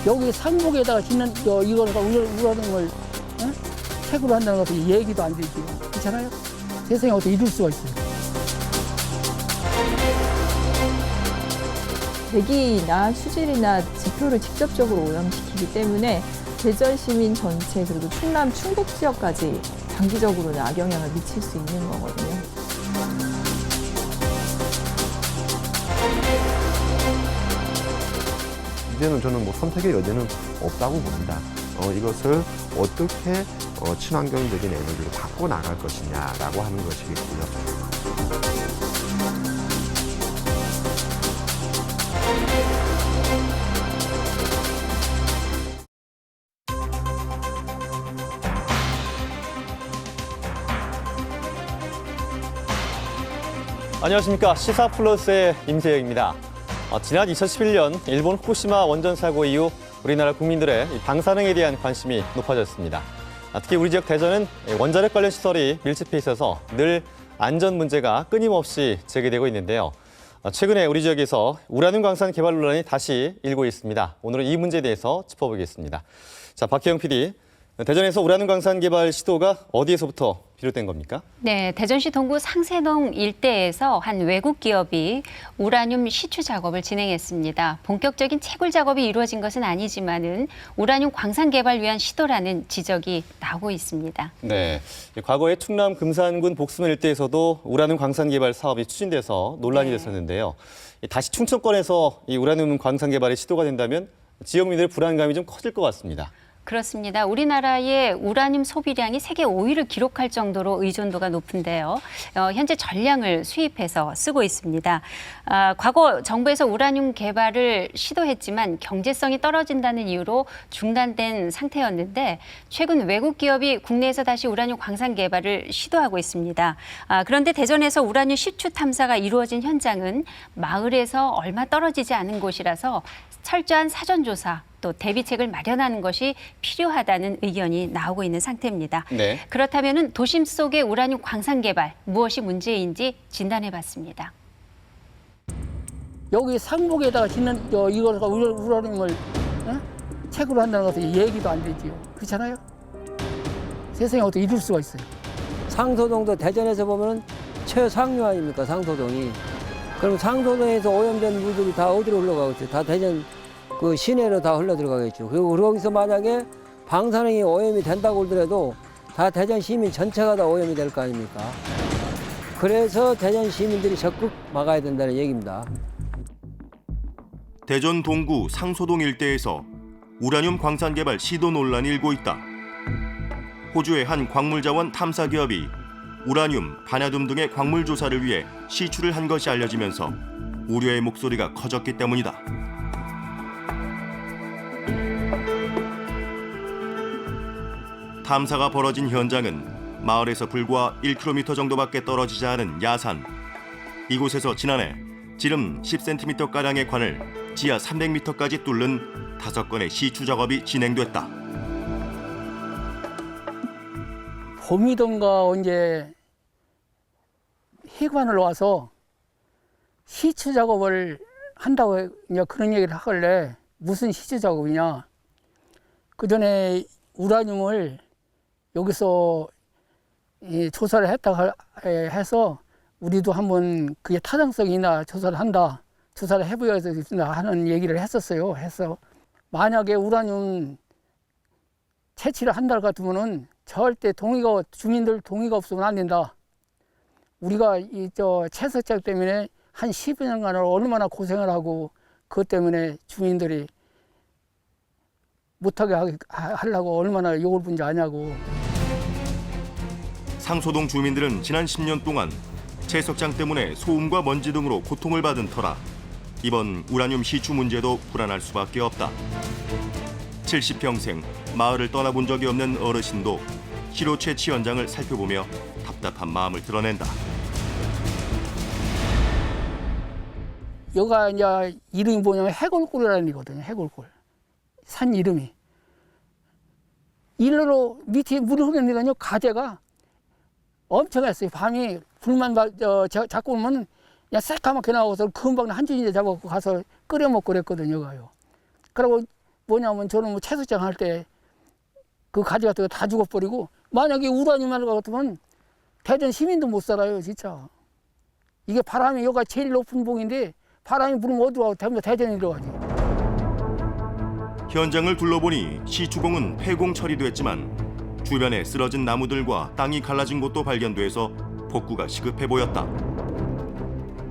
여기 상목에다가 짓는 이거는 우라늄을 채굴을 한다는 것은 얘기도 안 되지. 그렇잖아요? 세상에 어떻게 이룰 수가 있어요. 대기나 수질이나 지표를 직접적으로 오염시키기 때문에 대전 시민 전체 그리고 충남 충북 지역까지 장기적으로는 악영향을 미칠 수 있는 거거든요. 이제는 저는 뭐 선택의 여지는 없다고 봅니다. 이것을 어떻게 친환경적인 에너지로 바꿔 나갈 것이냐라고 하는 것이겠고요. 안녕하십니까. 시사플러스의 임세영입니다. 지난 2011년 일본 후쿠시마 원전 사고 이후 우리나라 국민들의 방사능에 대한 관심이 높아졌습니다. 특히 우리 지역 대전은 원자력 관련 시설이 밀집해 있어서 늘 안전 문제가 끊임없이 제기되고 있는데요. 최근에 우리 지역에서 우라늄 광산 개발 논란이 다시 일고 있습니다. 오늘은 이 문제에 대해서 짚어보겠습니다. 자, 박혜영 PD. 대전에서 우라늄 광산 개발 시도가 어디에서부터 비롯된 겁니까? 네, 대전시 동구 상세동 일대에서 한 외국 기업이 우라늄 시추 작업을 진행했습니다. 본격적인 채굴 작업이 이루어진 것은 아니지만은 우라늄 광산 개발 위한 시도라는 지적이 나오고 있습니다. 네, 과거에 충남 금산군 복수면 일대에서도 우라늄 광산 개발 사업이 추진돼서 논란이 됐었는데요. 다시 충청권에서 이 우라늄 광산 개발이 시도가 된다면 지역민들의 불안감이 좀 커질 것 같습니다. 그렇습니다. 우리나라의 우라늄 소비량이 세계 5위를 기록할 정도로 의존도가 높은데요. 현재 전량을 수입해서 쓰고 있습니다. 과거 정부에서 우라늄 개발을 시도했지만 경제성이 떨어진다는 이유로 중단된 상태였는데 최근 외국 기업이 국내에서 다시 우라늄 광산 개발을 시도하고 있습니다. 그런데 대전에서 우라늄 시추 탐사가 이루어진 현장은 마을에서 얼마 떨어지지 않은 곳이라서 철저한 사전조사 또 대비책을 마련하는 것이 필요하다는 의견이 나오고 있는 상태입니다. 네. 그렇다면 도심 속의 우라늄 광산 개발 무엇이 문제인지 진단해봤습니다. 여기 상목에다가 짓는 이거는 우라늄을 채굴을 한다는 것은 얘기도 안 되지요. 그렇잖아요? 세상에 어떻게 이룰 수가 있어요. 상소동도 대전에서 보면 최상류 아닙니까, 상소동이. 그럼 상소동에서 오염된 물들이 다 어디로 흘러가겠죠? 다 대전 그 시내로 다 흘러 들어가겠죠. 그리고 거기서 만약에 방사능이 오염이 된다고 하더라도 다 대전 시민 전체가 다 오염이 될 거 아닙니까? 그래서 대전 시민들이 적극 막아야 된다는 얘기입니다. 대전 동구 상소동 일대에서 우라늄 광산 개발 시도 논란이 일고 있다. 호주의 한 광물자원 탐사 기업이 우라늄, 바나듐 등의 광물 조사를 위해 시추를 한 것이 알려지면서 우려의 목소리가 커졌기 때문이다. 탐사가 벌어진 현장은 마을에서 불과 1km 정도밖에 떨어지지 않은 야산. 이곳에서 지난해 지름 10cm가량의 관을 지하 300m까지 뚫는 5건의 시추 작업이 진행됐다. 봄이던가 언제 해관을 와서 시추 작업을 한다고 그런 얘기를 하길래 무슨 시추 작업이냐. 그전에 우라늄을 여기서 조사를 했다고 해서 우리도 한번 그게 타당성이 있나 조사를 한다. 조사를 해보여야 된다 하는 얘기를 했었어요. 해서 만약에 우라늄 채취를 한다 같으면은 절대 주민들 동의가 없으면 안 된다. 우리가 채석작 때문에 한 10여 년간 얼마나 고생을 하고 그것 때문에 주민들이 못하게 하려고 얼마나 욕을 bun지 아냐고. 상소동 주민들은 지난 10년 동안 채석장 때문에 소음과 먼지 등으로 고통을 받은 터라 이번 우라늄 시추 문제도 불안할 수밖에 없다. 70평생 마을을 떠나본 적이 없는 어르신도 시로 채취 현장을 살펴보며 답답한 마음을 드러낸다. 여기가 이제 이름이 뭐냐면 해골골이라는 이거든요. 해골골. 산 이름이. 일로로 밑에 물을 흐르니까요. 가재가 엄청났어요. 밤이 불만 잡고 오면 그냥 새까맣게 나와서 금방 한 줄이나 잡아갖고 가서 끓여 먹고 그랬거든요. 가요. 그리고 뭐냐면 저는 뭐 채석장 할 때 그 가지 같은 거 다 죽어버리고 만약에 우라늄 하는 것 같으면 대전 시민도 못 살아요 진짜. 이게 바람이 여기가 제일 높은 봉인데 바람이 불으면 어디로 가고 대전에 들어가지. 현장을 둘러보니 시추공은 폐공 처리됐지만 주변에 쓰러진 나무들과 땅이 갈라진 곳도 발견돼서 복구가 시급해 보였다.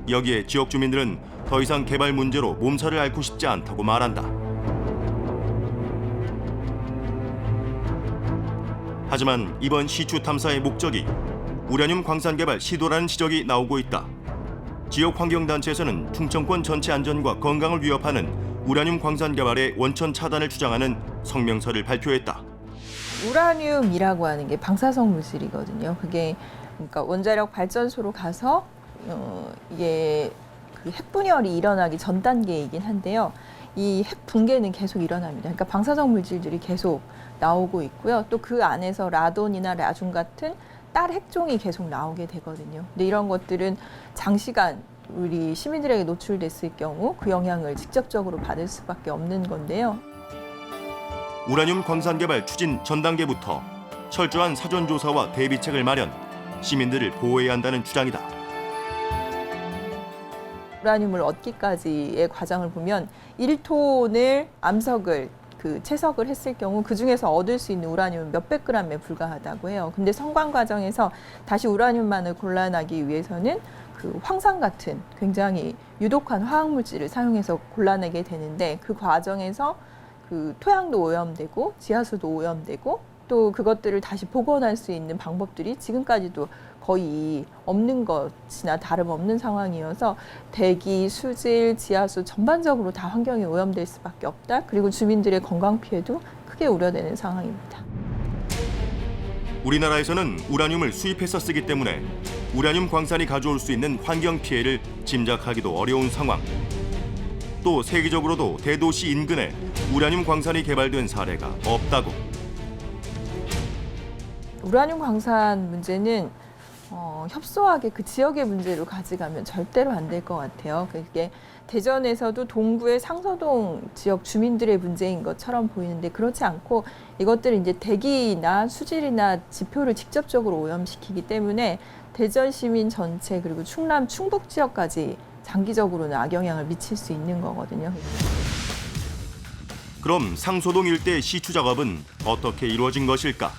여기에 지역 주민들은 더 이상 개발 문제로 몸살을 앓고 싶지 않다고 말한다. 하지만 이번 시추 탐사의 목적이 우라늄 광산 개발 시도라는 지적이 나오고 있다. 지역 환경단체에서는 충청권 전체 안전과 건강을 위협하는 우라늄 광산 개발의 원천 차단을 주장하는 성명서를 발표했다. 우라늄이라고 하는 게 방사성 물질이거든요. 그게 그러니까 원자력 발전소로 가서 이게 그 핵분열이 일어나기 전 단계이긴 한데요. 이 핵 붕괴는 계속 일어납니다. 그러니까 방사성 물질들이 계속 나오고 있고요. 또 그 안에서 라돈이나 라듐 같은 딸 핵종이 계속 나오게 되거든요. 근데 이런 것들은 장시간 우리 시민들에게 노출됐을 경우 그 영향을 직접적으로 받을 수밖에 없는 건데요. 우라늄 광산 개발 추진 전 단계부터 철저한 사전 조사와 대비책을 마련, 시민들을 보호해야 한다는 주장이다. 우라늄을 얻기까지의 과정을 보면 1톤을 암석을 채석을 했을 경우 그 중에서 얻을 수 있는 우라늄은 몇백 그램에 불과하다고 해요. 근데 성관 과정에서 다시 우라늄만을 골라내기 위해서는 그 황산 같은 굉장히 유독한 화학 물질을 사용해서 골라내게 되는데 그 과정에서 그 토양도 오염되고 지하수도 오염되고 또 그것들을 다시 복원할 수 있는 방법들이 지금까지도 거의 없는 것이나 다름없는 상황이어서 대기, 수질, 지하수 전반적으로 다 환경이 오염될 수밖에 없다. 그리고 주민들의 건강 피해도 크게 우려되는 상황입니다. 우리나라에서는 우라늄을 수입해서 쓰기 때문에 우라늄 광산이 가져올 수 있는 환경 피해를 짐작하기도 어려운 상황. 또 세계적으로도 대도시 인근에 우라늄 광산이 개발된 사례가 없다고. 우라늄 광산 문제는 협소하게 그 지역의 문제로 가져가면 절대로 안 될 것 같아요. 그게 대전에서도 동구의 상서동 지역 주민들의 문제인 것처럼 보이는데 그렇지 않고 이것들은 이제 대기나 수질이나 지표를 직접적으로 오염시키기 때문에 대전 시민 전체 그리고 충남 충북 지역까지 장기적으로는 악영향을 미칠 수 있는 거거든요. 그럼 상소동 일대 시추 작업은 어떻게 이루어진 것일까?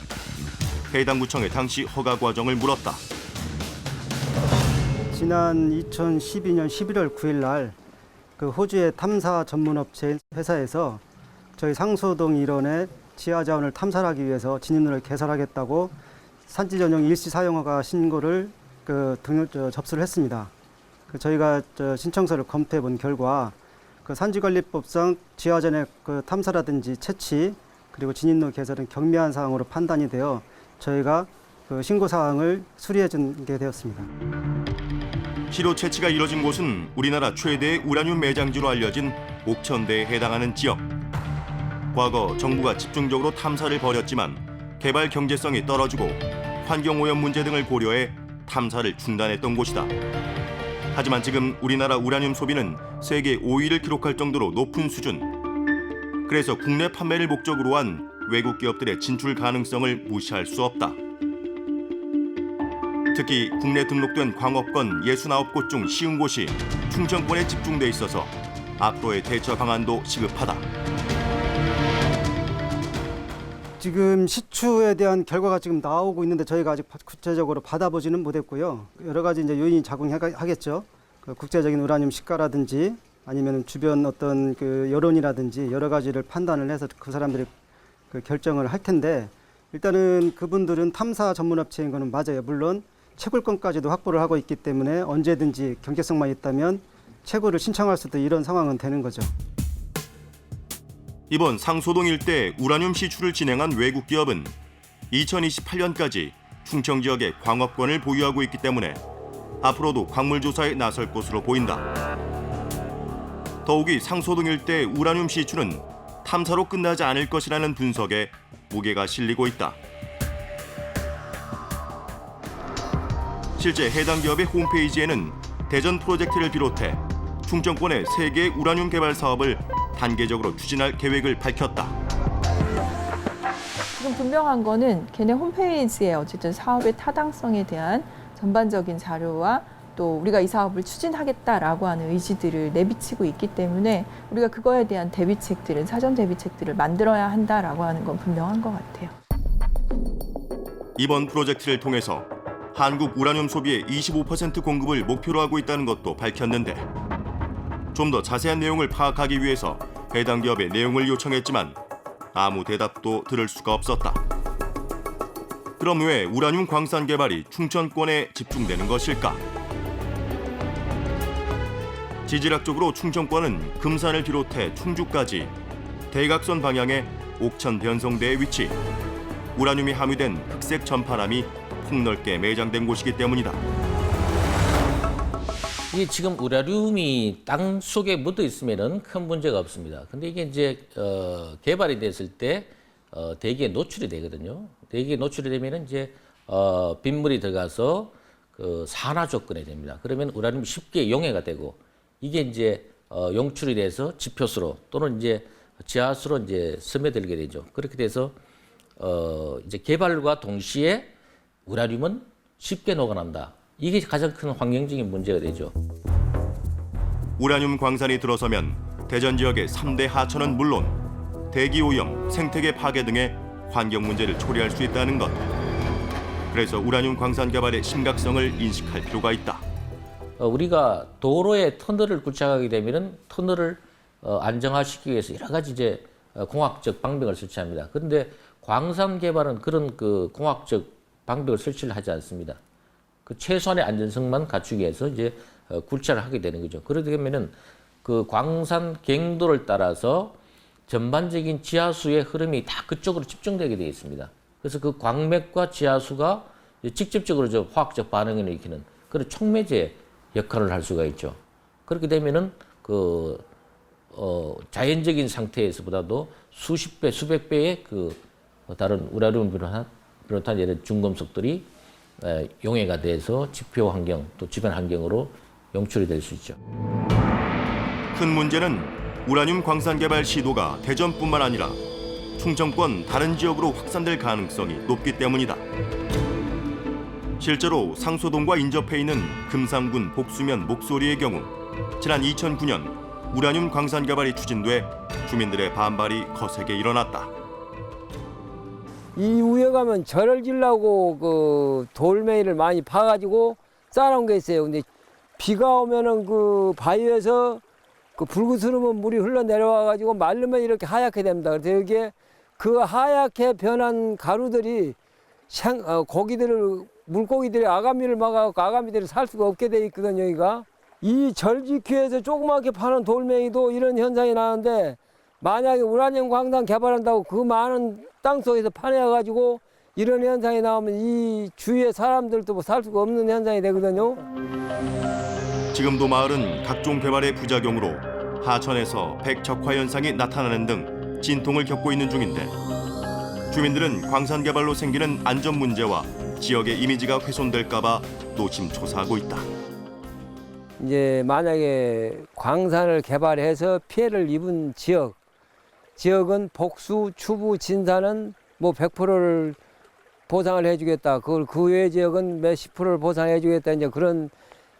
해당 구청에 당시 허가 과정을 물었다. 지난 2012년 11월 9일 날 그 호주의 탐사 전문업체 회사에서 저희 상소동 일원의 지하 자원을 탐사하기 위해서 진입로를 개설하겠다고 산지 전용 일시 사용허가 신고를 접수를 했습니다. 저희가 신청서를 검토해 본 결과 그 산지관리법상 지하 전의 그 탐사라든지 채취 그리고 진입로 개설은 경미한 사항으로 판단이 되어 저희가 그 신고 사항을 수리해 준게 되었습니다. 시로 채취가 이뤄진 곳은 우리나라 최대의 우라늄 매장지로 알려진 옥천대에 해당하는 지역. 과거 정부가 집중적으로 탐사를 벌였지만 개발 경제성이 떨어지고 환경오염 문제 등을 고려해 탐사를 중단했던 곳이다. 하지만 지금 우리나라 우라늄 소비는 세계 5위를 기록할 정도로 높은 수준. 그래서 국내 판매를 목적으로 한 외국 기업들의 진출 가능성을 무시할 수 없다. 특히 국내 등록된 광업건 69곳 중 50곳이 충청권에 집중돼 있어서 앞으로의 대처 방안도 시급하다. 지금 시추에 대한 결과가 지금 나오고 있는데 저희가 아직 구체적으로 받아보지는 못했고요. 여러 가지 이제 요인이 작용하겠죠. 그 국제적인 우라늄 시가라든지 아니면 주변 어떤 그 여론이라든지 여러 가지를 판단을 해서 그 사람들이 그 결정을 할 텐데 일단은 그분들은 탐사 전문업체인 거는 맞아요. 물론 채굴권까지도 확보를 하고 있기 때문에 언제든지 경제성만 있다면 채굴을 신청할 수도 이런 상황은 되는 거죠. 이번 상소동 일대 우라늄 시추를 진행한 외국 기업은 2028년까지 충청 지역의 광업권을 보유하고 있기 때문에 앞으로도 광물 조사에 나설 것으로 보인다. 더욱이 상소동 일대 우라늄 시추는 탐사로 끝나지 않을 것이라는 분석에 무게가 실리고 있다. 실제 해당 기업의 홈페이지에는 대전 프로젝트를 비롯해 충청권의 3개의 우라늄 개발 사업을 단계적으로 추진할 계획을 밝혔다. 지금 분명한 거는 걔네 홈페이지에 어쨌든 사업의 타당성에 대한 전반적인 자료와 또 우리가 이 사업을 추진하겠다라고 하는 의지들을 내비치고 있기 때문에 우리가 그거에 대한 대비책들은 사전 대비책들을 만들어야 한다라고 하는 건 분명한 것 같아요. 이번 프로젝트를 통해서 한국 우라늄 소비의 25% 공급을 목표로 하고 있다는 것도 밝혔는데 좀 더 자세한 내용을 파악하기 위해서 해당 기업의 내용을 요청했지만 아무 대답도 들을 수가 없었다. 그럼 왜 우라늄 광산 개발이 충청권에 집중되는 것일까? 지질학적으로 충청권은 금산을 비롯해 충주까지 대각선 방향의 옥천 변성대에 위치, 우라늄이 함유된 흑색 전파람이 폭넓게 매장된 곳이기 때문이다. 이게 지금 우라늄이 땅 속에 묻어 있으면은 큰 문제가 없습니다. 근데 이게 이제 개발이 됐을 때 대기에 노출이 되거든요. 대기에 노출이 되면은 이제 빗물이 들어가서 그 산화 조건이 됩니다. 그러면 우라늄이 쉽게 용해가 되고 이게 이제 용출이 돼서 지표수로 또는 이제 지하수로 이제 스며들게 되죠. 그렇게 돼서 이제 개발과 동시에 우라늄은 쉽게 녹아난다. 이게 가장 큰 환경적인 문제가 되죠. 우라늄 광산이 들어서면 대전 지역의 3대 하천은 물론 대기 오염, 생태계 파괴 등의 환경 문제를 초래할 수 있다는 것. 그래서 우라늄 광산 개발의 심각성을 인식할 필요가 있다. 우리가 도로에 터널을 구축하게 되면은 터널을 안정화시키기 위해서 여러 가지 이제 공학적 방법을 설치합니다. 그런데 광산 개발은 그런 그 공학적 방법을 설치를 하지 않습니다. 그 최소한의 안전성만 갖추기 위해서 이제 굴착을 하게 되는 거죠. 그러게 되면은 그 광산 갱도를 따라서 전반적인 지하수의 흐름이 다 그쪽으로 집중되게 되어 있습니다. 그래서 그 광맥과 지하수가 직접적으로 저 화학적 반응을 일으키는 그런 촉매제 역할을 할 수가 있죠. 그렇게 되면은 그 자연적인 상태에서보다도 수십 배, 수백 배의 그 다른 우라늄을 비롯한 이런 중금속들이 용해가 돼서 지표 환경 또 주변 환경으로 용출이 될 수 있죠. 큰 문제는 우라늄 광산 개발 시도가 대전뿐만 아니라 충청권 다른 지역으로 확산될 가능성이 높기 때문이다. 실제로 상소동과 인접해 있는 금산군 복수면 목소리의 경우 지난 2009년 우라늄 광산 개발이 추진돼 주민들의 반발이 거세게 일어났다. 이 위에 가면 절을 지려고 그 돌멩이를 많이 파가지고 쌓아놓은 게 있어요. 근데 비가 오면은 그 바위에서 그 붉으스름은 물이 흘러 내려와가지고 마르면 이렇게 하얗게 됩니다. 그래서 여기에 그 하얗게 변한 가루들이 물고기들이 아가미를 막아갖고 아가미들이 살 수가 없게 돼 있거든요. 여기가 이 절지区에서 조그맣게 파는 돌멩이도 이런 현상이 나는데 만약에 우라늄 광산 개발한다고 그 많은 땅 속에서 파내가지고 이런 현상이 나오면 이 주위의 사람들도 뭐 살 수가 없는 현상이 되거든요. 지금도 마을은 각종 개발의 부작용으로 하천에서 백척화 현상이 나타나는 등 진통을 겪고 있는 중인데 주민들은 광산 개발로 생기는 안전 문제와 지역의 이미지가 훼손될까 봐 노심초사하고 있다. 이제 만약에 광산을 개발해서 피해를 입은 지역은 복수, 추부, 진사는 뭐 100%를 보상을 해주겠다. 그 외 지역은 몇십 프로를 보상해주겠다. 이제 그런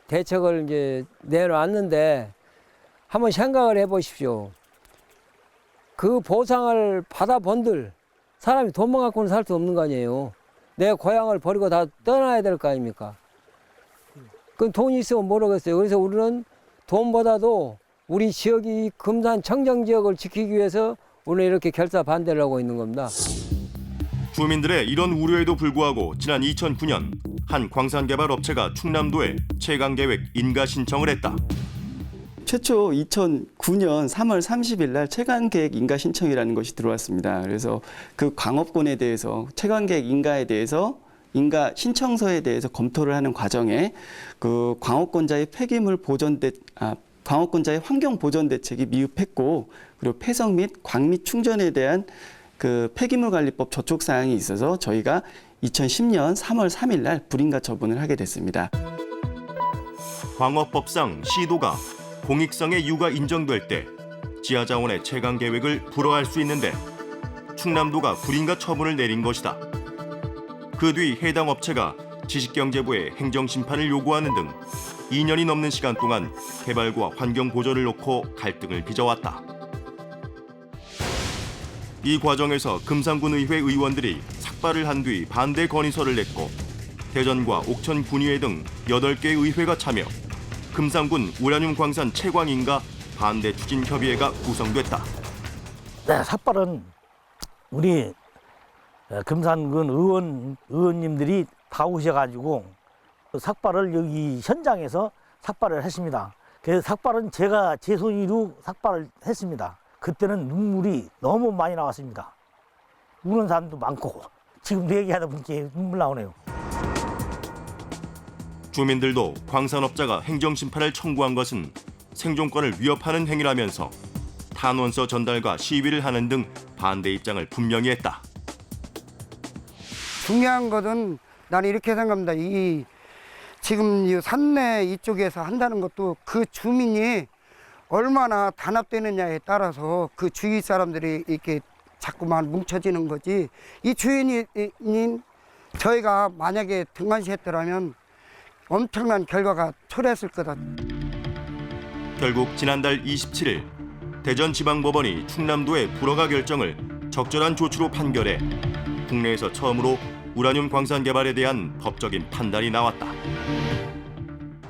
대책을 이제 내놨는데 한번 생각을 해보십시오. 그 보상을 받아본들 사람이 돈만 갖고는 살 수 없는 거 아니에요. 내 고향을 버리고 다 떠나야 될 거 아닙니까? 그 돈이 있으면 모르겠어요. 그래서 우리는 돈보다도 우리 지역이 금산 청정 지역을 지키기 위해서 오늘 이렇게 결사 반대를 하고 있는 겁니다. 주민들의 이런 우려에도 불구하고 지난 2009년 한 광산개발 업체가 충남도에 채광계획 인가 신청을 했다. 최초 2009년 3월 30일 날 채광계획 인가 신청이라는 것이 들어왔습니다. 그래서 그 광업군에 대해서 채광계획 인가에 대해서 인가 신청서에 대해서 검토를 하는 과정에 그 광업권자의 광업권자의 환경 보전 대책이 미흡했고 그리고 폐석 및 광밑 충전에 대한 그 폐기물 관리법 저촉 사항이 있어서 저희가 2010년 3월 3일 날 불인가 처분을 하게 됐습니다. 광업법상 시도가 공익성의 이유가 인정될 때 지하자원의 채광 계획을 불허할 수 있는데 충남도가 불인가 처분을 내린 것이다. 그 뒤 해당 업체가 지식경제부에 행정심판을 요구하는 등 2년이 넘는 시간 동안 개발과 환경 보전을 놓고 갈등을 빚어왔다. 이 과정에서 금산군의회 의원들이 삭발을 한 뒤 반대 건의서를 냈고 대전과 옥천 군의회 등 8개 의회가 참여, 금산군 우라늄 광산 채광인가 반대 추진 협의회가 구성됐다. 네, 삭발은 우리 금산군 의원님들이 다 오셔가지고 삭발을 여기 현장에서 삭발을 했습니다. 그래서 삭발은 제가 제 손으로 삭발을 했습니다. 그때는 눈물이 너무 많이 나왔습니다. 우는 사람도 많고 지금도 얘기하다 보니까 눈물 나오네요. 주민들도 광산업자가 행정심판을 청구한 것은 생존권을 위협하는 행위라면서 탄원서 전달과 시위를 하는 등 반대 입장을 분명히 했다. 중요한 것은 나는 이렇게 생각합니다. 지금 이 산내 이쪽에서 한다는 것도 그 주민이 얼마나 단합되느냐에 따라서 그 주위 사람들이 이렇게 자꾸만 뭉쳐지는 거지. 이 주인인 저희가 만약에 등한시했더라면 엄청난 결과가 초래했을 거다. 결국 지난달 27일 대전지방법원이 충남도의 불허가 결정을 적절한 조치로 판결해 국내에서 처음으로 우라늄 광산 개발에 대한 법적인 판단이 나왔다.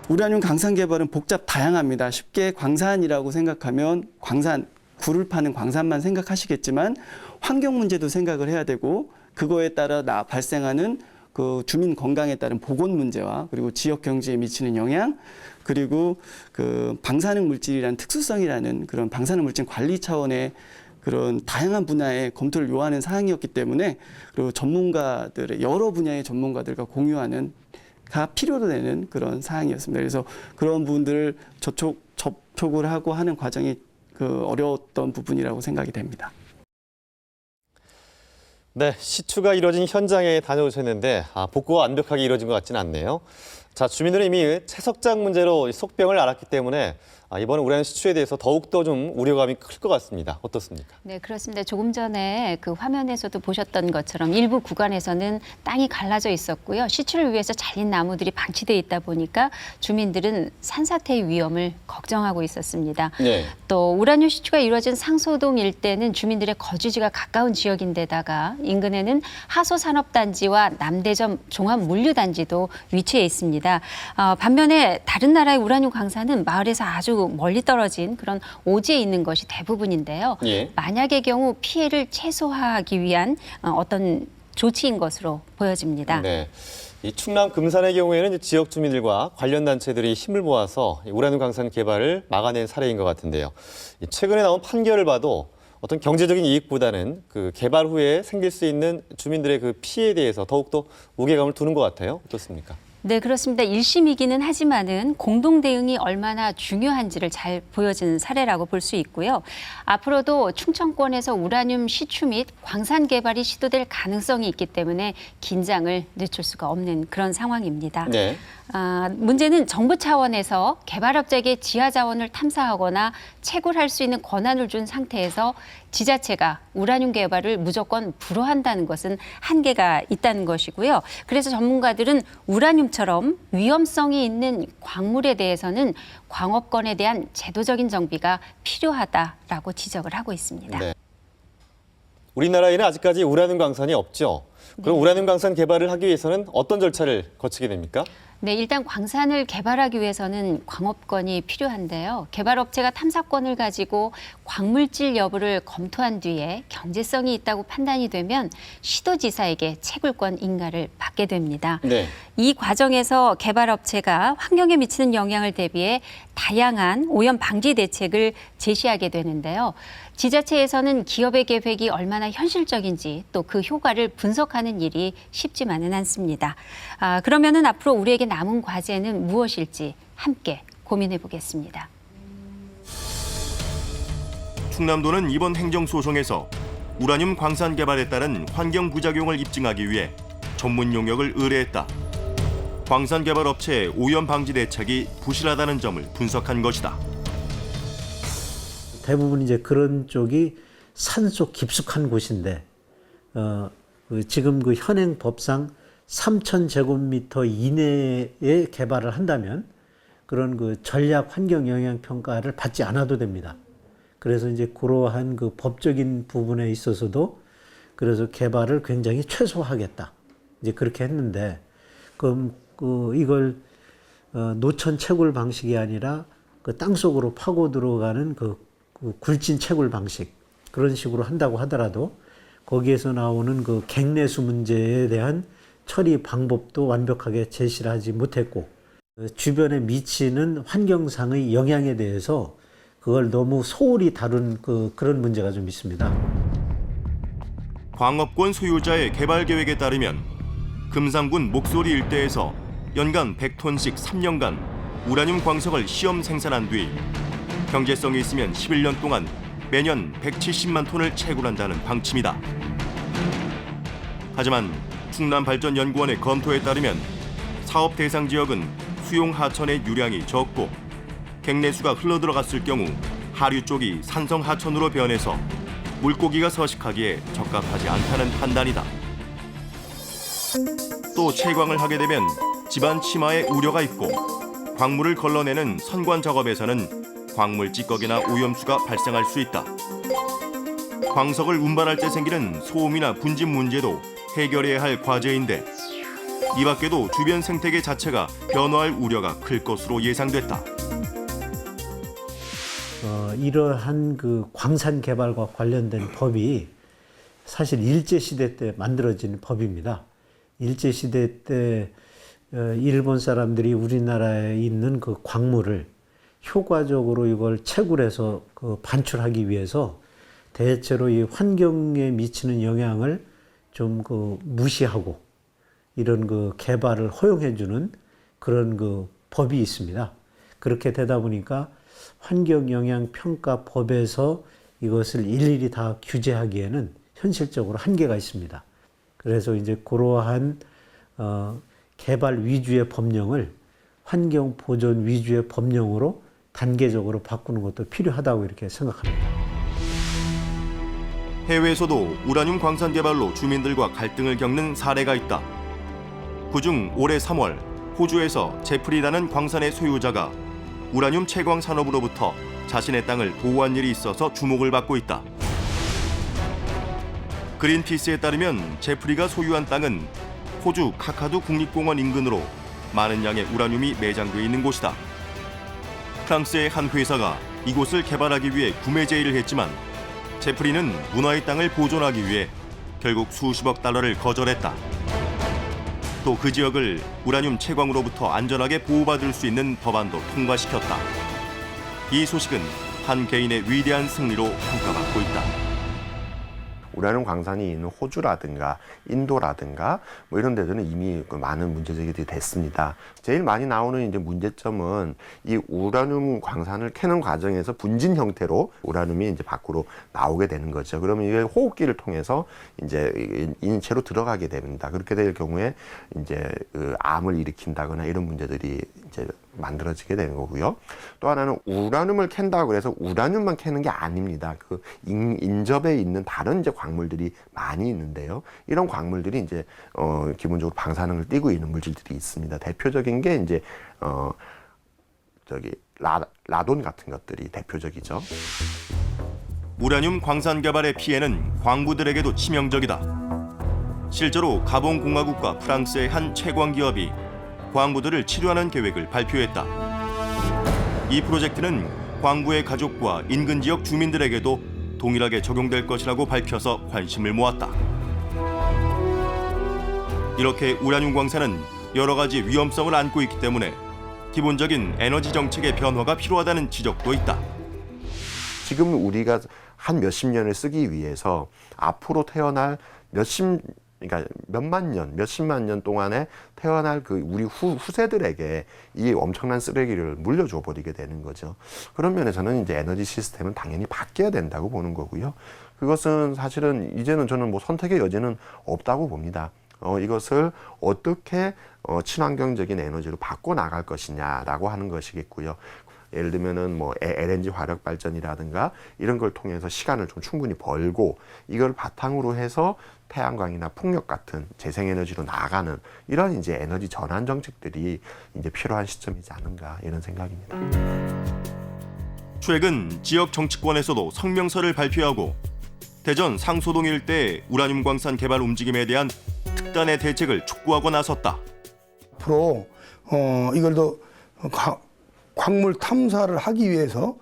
우라늄 광산 개발은 복잡 다양합니다. 쉽게 광산이라고 생각하면 광산, 굴을 파는 광산만 생각하시겠지만 환경 문제도 생각을 해야 되고 그거에 따라 발생하는 그 주민 건강에 따른 보건 문제와 그리고 지역 경제에 미치는 영향 그리고 그 방사능 물질이라는 특수성이라는 그런 방사능 물질 관리 차원의 그런 다양한 분야의 검토를 요하는 사항이었기 때문에 그리고 전문가들의 여러 분야의 전문가들과 공유하는 가 필요로 되는 그런 사항이었습니다. 그래서 그런 부분들을 접촉을 하고 하는 과정이 어려웠던 부분이라고 생각이 됩니다. 네, 시추가 이뤄진 현장에 다녀오셨는데 복구가 완벽하게 이뤄진 것 같지는 않네요. 자, 주민들은 이미 채석장 문제로 속병을 앓았기 때문에 이번 우라늄 시추에 대해서 더욱더 좀 우려감이 클 것 같습니다. 어떻습니까? 네, 그렇습니다. 조금 전에 그 화면에서도 보셨던 것처럼 일부 구간에서는 땅이 갈라져 있었고요. 시추를 위해서 잘린 나무들이 방치돼 있다 보니까 주민들은 산사태의 위험을 걱정하고 있었습니다. 네. 또 우라늄 시추가 이루어진 상소동 일대는 주민들의 거주지가 가까운 지역인데다가 인근에는 하소산업단지와 남대점 종합물류단지도 위치해 있습니다. 반면에 다른 나라의 우라늄 광산은 마을에서 아주 멀리 떨어진 그런 오지에 있는 것이 대부분인데요. 예. 만약의 경우 피해를 최소화하기 위한 어떤 조치인 것으로 보여집니다. 네. 이 충남 금산의 경우에는 지역 주민들과 관련 단체들이 힘을 모아서 우라늄 광산 개발을 막아낸 사례인 것 같은데요. 최근에 나온 판결을 봐도 어떤 경제적인 이익보다는 그 개발 후에 생길 수 있는 주민들의 그 피해에 대해서 더욱더 무게감을 두는 것 같아요. 어떻습니까? 네, 그렇습니다. 1심이기는 하지만은 공동 대응이 얼마나 중요한지를 잘 보여준 사례라고 볼 수 있고요. 앞으로도 충청권에서 우라늄 시추 및 광산 개발이 시도될 가능성이 있기 때문에 긴장을 늦출 수가 없는 그런 상황입니다. 네. 문제는 정부 차원에서 개발업자에게 지하 자원을 탐사하거나 채굴할 수 있는 권한을 준 상태에서 지자체가 우라늄 개발을 무조건 불허한다는 것은 한계가 있다는 것이고요. 그래서 전문가들은 우라늄처럼 위험성이 있는 광물에 대해서는 광업권에 대한 제도적인 정비가 필요하다라고 지적을 하고 있습니다. 네. 우리나라에는 아직까지 우라늄 광산이 없죠. 그럼 네. 우라늄 광산 개발을 하기 위해서는 어떤 절차를 거치게 됩니까? 네, 일단 광산을 개발하기 위해서는 광업권이 필요한데요. 개발업체가 탐사권을 가지고 광물질 여부를 검토한 뒤에 경제성이 있다고 판단이 되면 시도지사에게 채굴권 인가를 받게 됩니다. 네. 이 과정에서 개발업체가 환경에 미치는 영향을 대비해 다양한 오염 방지 대책을 제시하게 되는데요. 지자체에서는 기업의 계획이 얼마나 현실적인지 또 그 효과를 분석하는 일이 쉽지만은 않습니다. 그러면은 앞으로 우리에게 남은 과제는 무엇일지 함께 고민해 보겠습니다. 충남도는 이번 행정소송에서 우라늄 광산 개발에 따른 환경 부작용을 입증하기 위해 전문 용역을 의뢰했다. 광산 개발 업체의 오염 방지 대책이 부실하다는 점을 분석한 것이다. 대부분 이제 그런 쪽이 산속 깊숙한 곳인데 지금 그 현행 법상 3,000제곱미터 이내에 개발을 한다면 그런 그 전략 환경 영향 평가를 받지 않아도 됩니다. 그래서 이제 그러한 그 법적인 부분에 있어서도 그래서 개발을 굉장히 최소화하겠다. 이제 그렇게 했는데 그럼 이걸 노천 채굴 방식이 아니라 그 땅속으로 파고 들어가는 그 굴진 채굴 방식 그런 식으로 한다고 하더라도 거기에서 나오는 그 갱내수 문제에 대한 처리 방법도 완벽하게 제시를 하지 못했고 주변에 미치는 환경상의 영향에 대해서 그걸 너무 소홀히 다룬 그런 문제가 좀 있습니다. 광업권 소유자의 개발 계획에 따르면 금산군 목소리 일대에서 연간 100톤씩 3년간 우라늄 광석을 시험 생산한 뒤 경제성이 있으면 11년 동안 매년 170만 톤을 채굴한다는 방침이다. 하지만 충남발전연구원의 검토에 따르면 사업 대상 지역은 수용 하천의 유량이 적고 갱내수가 흘러들어갔을 경우 하류 쪽이 산성 하천으로 변해서 물고기가 서식하기에 적합하지 않다는 판단이다. 또 채광을 하게 되면 집안 침하에 우려가 있고 광물을 걸러내는 선관 작업에서는 광물 찌꺼기나 오염수가 발생할 수 있다. 광석을 운반할 때 생기는 소음이나 분진 문제도 해결해야 할 과제인데 이 밖에도 주변 생태계 자체가 변화할 우려가 클 것으로 예상됐다. 이러한 그 광산 개발과 관련된 법이 사실 일제시대 때 만들어진 법입니다. 일제시대 때 일본 사람들이 우리나라에 있는 그 광물을 효과적으로 이걸 채굴해서 그 반출하기 위해서 대체로 이 환경에 미치는 영향을 좀 무시하고 이런 그 개발을 허용해주는 그런 그 법이 있습니다. 그렇게 되다 보니까 환경영향평가법에서 이것을 일일이 다 규제하기에는 현실적으로 한계가 있습니다. 그래서 이제 그러한 개발 위주의 법령을 환경 보존 위주의 법령으로 단계적으로 바꾸는 것도 필요하다고 이렇게 생각합니다. 해외에서도 우라늄 광산 개발로 주민들과 갈등을 겪는 사례가 있다. 그중 올해 3월 호주에서 제프리라는 광산의 소유자가 우라늄 채광 산업으로부터 자신의 땅을 보호한 일이 있어서 주목을 받고 있다. 그린피스에 따르면 제프리가 소유한 땅은 호주 카카두 국립공원 인근으로 많은 양의 우라늄이 매장돼 있는 곳이다. 프랑스의 한 회사가 이곳을 개발하기 위해 구매 제의를 했지만 제프리는 문화의 땅을 보존하기 위해 결국 수십억 달러를 거절했다. 또 그 지역을 우라늄 채광으로부터 안전하게 보호받을 수 있는 법안도 통과시켰다. 이 소식은 한 개인의 위대한 승리로 평가받고 있다. 우라늄 광산이 있는 호주라든가 인도라든가 뭐 이런 데들은 이미 많은 문제 제기들이 됐습니다. 제일 많이 나오는 이제 문제점은 이 우라늄 광산을 캐는 과정에서 분진 형태로 우라늄이 이제 밖으로 나오게 되는 거죠. 그러면 이게 호흡기를 통해서 이제 인체로 들어가게 됩니다. 그렇게 될 경우에 이제 암을 일으킨다거나 이런 문제들이 이제 만들어지게 되는 거고요. 또 하나는 우라늄을 캔다고 해서 우라늄만 캐는 게 아닙니다. 그 인접에 있는 다른 이제 광물들이 많이 있는데요. 이런 광물들이 이제 기본적으로 방사능을 띠고 있는 물질들이 있습니다. 대표적인 게 이제 라돈 같은 것들이 대표적이죠. 우라늄 광산 개발의 피해는 광부들에게도 치명적이다. 실제로 가봉공화국과 프랑스의 한 채광 기업이 광부들을 치료하는 계획을 발표했다. 이 프로젝트는 광부의 가족과 인근 지역 주민들에게도 동일하게 적용될 것이라고 밝혀서 관심을 모았다. 이렇게 우라늄 광산은 여러 가지 위험성을 안고 있기 때문에 기본적인 에너지 정책의 변화가 필요하다는 지적도 있다. 지금 우리가 한 몇십 년을 쓰기 위해서 앞으로 태어날 그러니까 몇만 년, 몇십만 년 동안에 태어날 그 우리 후세들에게 이 엄청난 쓰레기를 물려줘 버리게 되는 거죠. 그런 면에서는 이제 에너지 시스템은 당연히 바뀌어야 된다고 보는 거고요. 그것은 사실은 이제는 저는 뭐 선택의 여지는 없다고 봅니다. 이것을 어떻게 친환경적인 에너지로 바꿔 나갈 것이냐라고 하는 것이겠고요. 예를 들면은 뭐 LNG 화력 발전이라든가 이런 걸 통해서 시간을 좀 충분히 벌고 이걸 바탕으로 해서 태양광이나 풍력 같은 재생에너지로 나아가는 이런 이제 에너지 전환 정책들이 이제 필요한 시점이지 않은가 이런 생각입니다. 최근 지역 정치권에서도 성명서를 발표하고 대전 상소동 일대 우라늄 광산 개발 움직임에 대한 특단의 대책을 촉구하고 나섰다. 앞으로 이걸 더 광물 탐사를 하기 위해서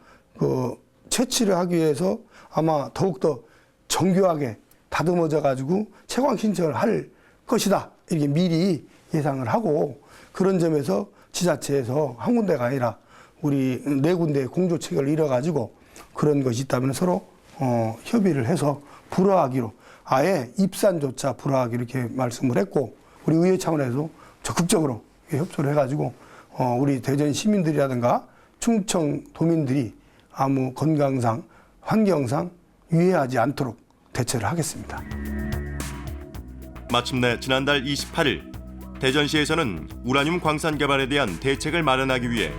채취를 하기 위해서 아마 더욱더 정교하게 다듬어져 가지고 채광 신청을 할 것이다. 이렇게 미리 예상을 하고 그런 점에서 지자체에서 한 군데가 아니라 우리 4군데 공조 체계를 이뤄 가지고 그런 것이 있다면 서로 협의를 해서 불허하기로 아예 입산조차 불허하기로 이렇게 말씀을 했고 우리 의회 차원에서 적극적으로 협조를 해가지고 우리 대전 시민들이라든가 충청 도민들이 아무 건강상 환경상 유해하지 않도록 대처를 하겠습니다. 마침내 지난달 28일 대전시에서는 우라늄 광산 개발에 대한 대책을 마련하기 위해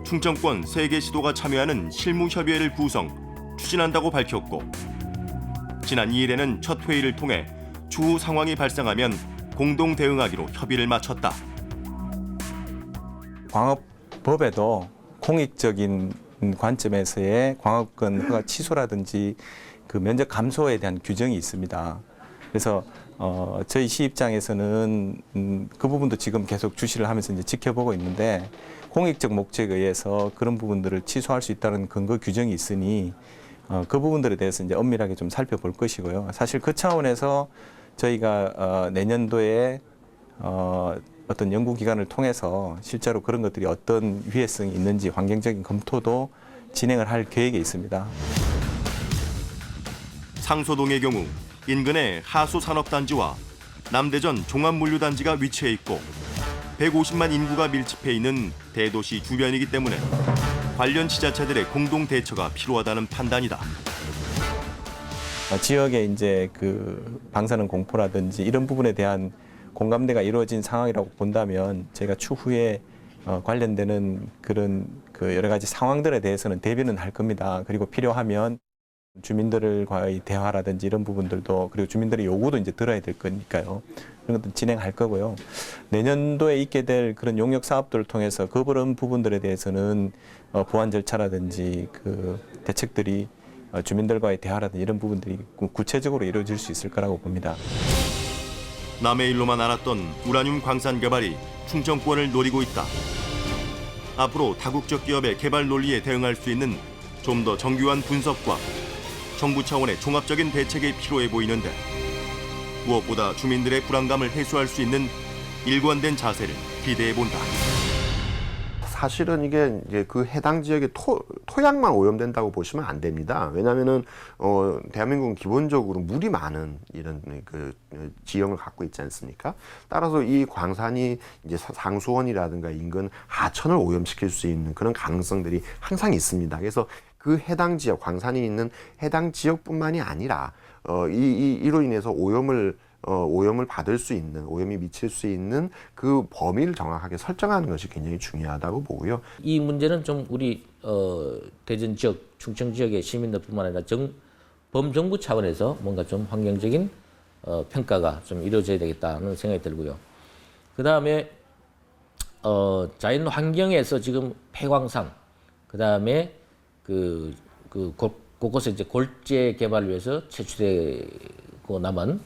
충청권 3개 시도가 참여하는 실무협의회를 구성, 추진한다고 밝혔고 지난 2일에는 첫 회의를 통해 추후 상황이 발생하면 공동 대응하기로 협의를 마쳤다. 광업법에도 공익적인 관점에서의 광업권 허가 취소라든지 그 면적 감소에 대한 규정이 있습니다. 그래서 저희 시 입장에서는 그 부분도 지금 계속 주시를 하면서 이제 지켜보고 있는데 공익적 목적에 의해서 그런 부분들을 취소할 수 있다는 근거 규정이 있으니 그 부분들에 대해서 이제 엄밀하게 좀 살펴볼 것이고요. 사실 그 차원에서 저희가 내년도에 어떤 연구기관을 통해서 실제로 그런 것들이 어떤 위해성이 있는지 환경적인 검토도 진행을 할 계획에 있습니다. 상소동의 경우 인근에 하수산업단지와 남대전 종합물류단지가 위치해 있고 150만 인구가 밀집해 있는 대도시 주변이기 때문에 관련 지자체들의 공동 대처가 필요하다는 판단이다. 지역에 이제 그 방사능 공포라든지 이런 부분에 대한 공감대가 이루어진 상황이라고 본다면 저희가 추후에 관련되는 그런 그 여러 가지 상황들에 대해서는 대비는 할 겁니다. 그리고 필요하면 주민들과의 대화라든지 이런 부분들도 그리고 주민들의 요구도 이제 들어야 될 거니까요. 그런 것도 진행할 거고요. 내년도에 있게 될 그런 용역 사업들을 통해서 그런 부분들에 대해서는 보완 절차라든지 그 대책들이 주민들과의 대화라든지 이런 부분들이 구체적으로 이루어질 수 있을 거라고 봅니다. 남의 일로만 알았던 우라늄 광산 개발이 충청권을 노리고 있다. 앞으로 다국적 기업의 개발 논리에 대응할 수 있는 좀 더 정교한 분석과 정부 차원의 종합적인 대책이 필요해 보이는데 무엇보다 주민들의 불안감을 해소할 수 있는 일관된 자세를 기대해 본다. 사실은 이게 이제 그 해당 지역의 토양만 오염된다고 보시면 안 됩니다. 왜냐하면은 대한민국은 기본적으로 물이 많은 이런 그 지형을 갖고 있지 않습니까? 따라서 이 광산이 이제 상수원이라든가 인근 하천을 오염시킬 수 있는 그런 가능성들이 항상 있습니다. 그래서 그 해당 지역, 광산이 있는 해당 지역뿐만이 아니라 이로 인해서 오염을 받을 수 있는, 오염이 미칠 수 있는 그 범위를 정확하게 설정하는 것이 굉장히 중요하다고 보고요. 이 문제는 좀 우리 대전 지역, 충청 지역의 시민들뿐만 아니라 범정부 차원에서 뭔가 좀 환경적인 평가가 좀 이루어져야 되겠다는 생각이 들고요. 그 다음에 자연 환경에서 지금 폐광산, 그 다음에 곳곳에 이제 골재 개발을 위해서 채취되고 남은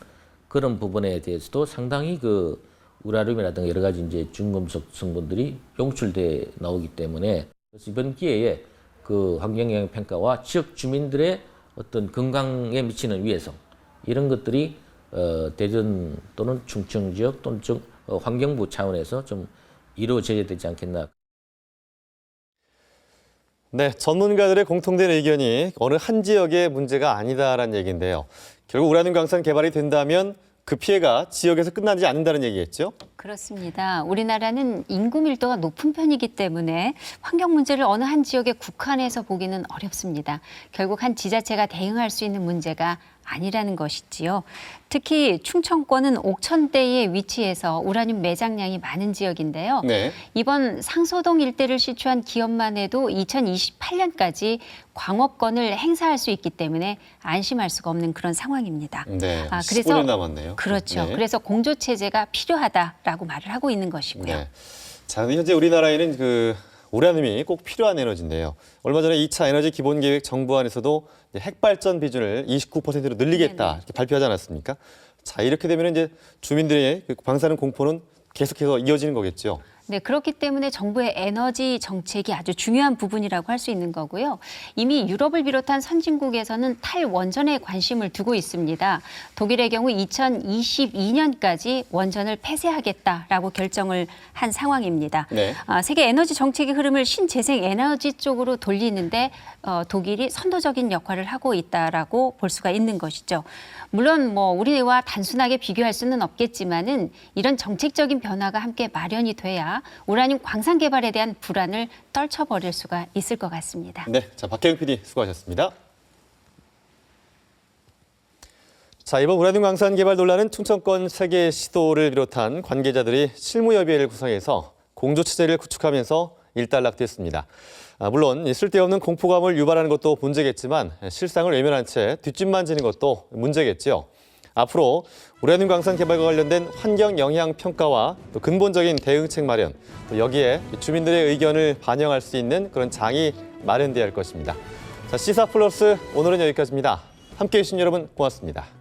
그런 부분에 대해서도 상당히 그 우라늄이라든가 여러 가지 이제 중금속 성분들이 용출돼 나오기 때문에 그래서 이번 기회에 그 환경영향 평가와 지역 주민들의 어떤 건강에 미치는 위해성 이런 것들이 대전 또는 충청 지역 또는 환경부 차원에서 좀 이루어져야 되지 않겠나. 네, 전문가들의 공통된 의견이 어느 한 지역의 문제가 아니다라는 얘기인데요. 결국 우라늄 광산 개발이 된다면 그 피해가 지역에서 끝나지 않는다는 얘기겠죠? 그렇습니다. 우리나라는 인구 밀도가 높은 편이기 때문에 환경 문제를 어느 한 지역에 국한해서 보기는 어렵습니다. 결국 한 지자체가 대응할 수 있는 문제가 아니라는 것이지요. 특히 충청권은 옥천대에 위치해서 우라늄 매장량이 많은 지역인데요. 네. 이번 상소동 일대를 시추한 기업만 해도 2028년까지 광업권을 행사할 수 있기 때문에 안심할 수가 없는 그런 상황입니다. 네. 그래서 15년 남았네요. 그렇죠. 네. 그래서 공조 체제가 필요하다라고 말을 하고 있는 것이고요. 네. 자, 근데 현재 우리나라에는 그 우라늄이 꼭 필요한 에너지인데요. 얼마 전에 2차 에너지 기본계획 정부안에서도 핵발전 비중을 29%로 늘리겠다 네네. 이렇게 발표하지 않았습니까? 자, 이렇게 되면 이제 주민들의 그 방사능 공포는 계속해서 이어지는 거겠죠. 네, 그렇기 때문에 정부의 에너지 정책이 아주 중요한 부분이라고 할 수 있는 거고요. 이미 유럽을 비롯한 선진국에서는 탈원전에 관심을 두고 있습니다. 독일의 경우 2022년까지 원전을 폐쇄하겠다라고 결정을 한 상황입니다. 네. 세계 에너지 정책의 흐름을 신재생 에너지 쪽으로 돌리는데 독일이 선도적인 역할을 하고 있다라고 볼 수가 있는 것이죠. 물론 뭐 우리와 단순하게 비교할 수는 없겠지만은 이런 정책적인 변화가 함께 마련이 돼야 우라늄 광산 개발에 대한 불안을 떨쳐버릴 수가 있을 것 같습니다. 네, 자 박혜영 PD 수고하셨습니다. 자, 이번 우라늄 광산 개발 논란은 충청권 3개 시도를 비롯한 관계자들이 실무협의회를 구성해서 공조체제를 구축하면서 일단락됐습니다. 물론 쓸데없는 공포감을 유발하는 것도 문제겠지만 실상을 외면한 채 뒷짐만 지는 것도 문제겠죠. 앞으로 우라늄 광산 개발과 관련된 환경 영향 평가와 또 근본적인 대응책 마련, 또 여기에 주민들의 의견을 반영할 수 있는 그런 장이 마련돼야 할 것입니다. 자, 시사 플러스 오늘은 여기까지입니다. 함께해 주신 여러분 고맙습니다.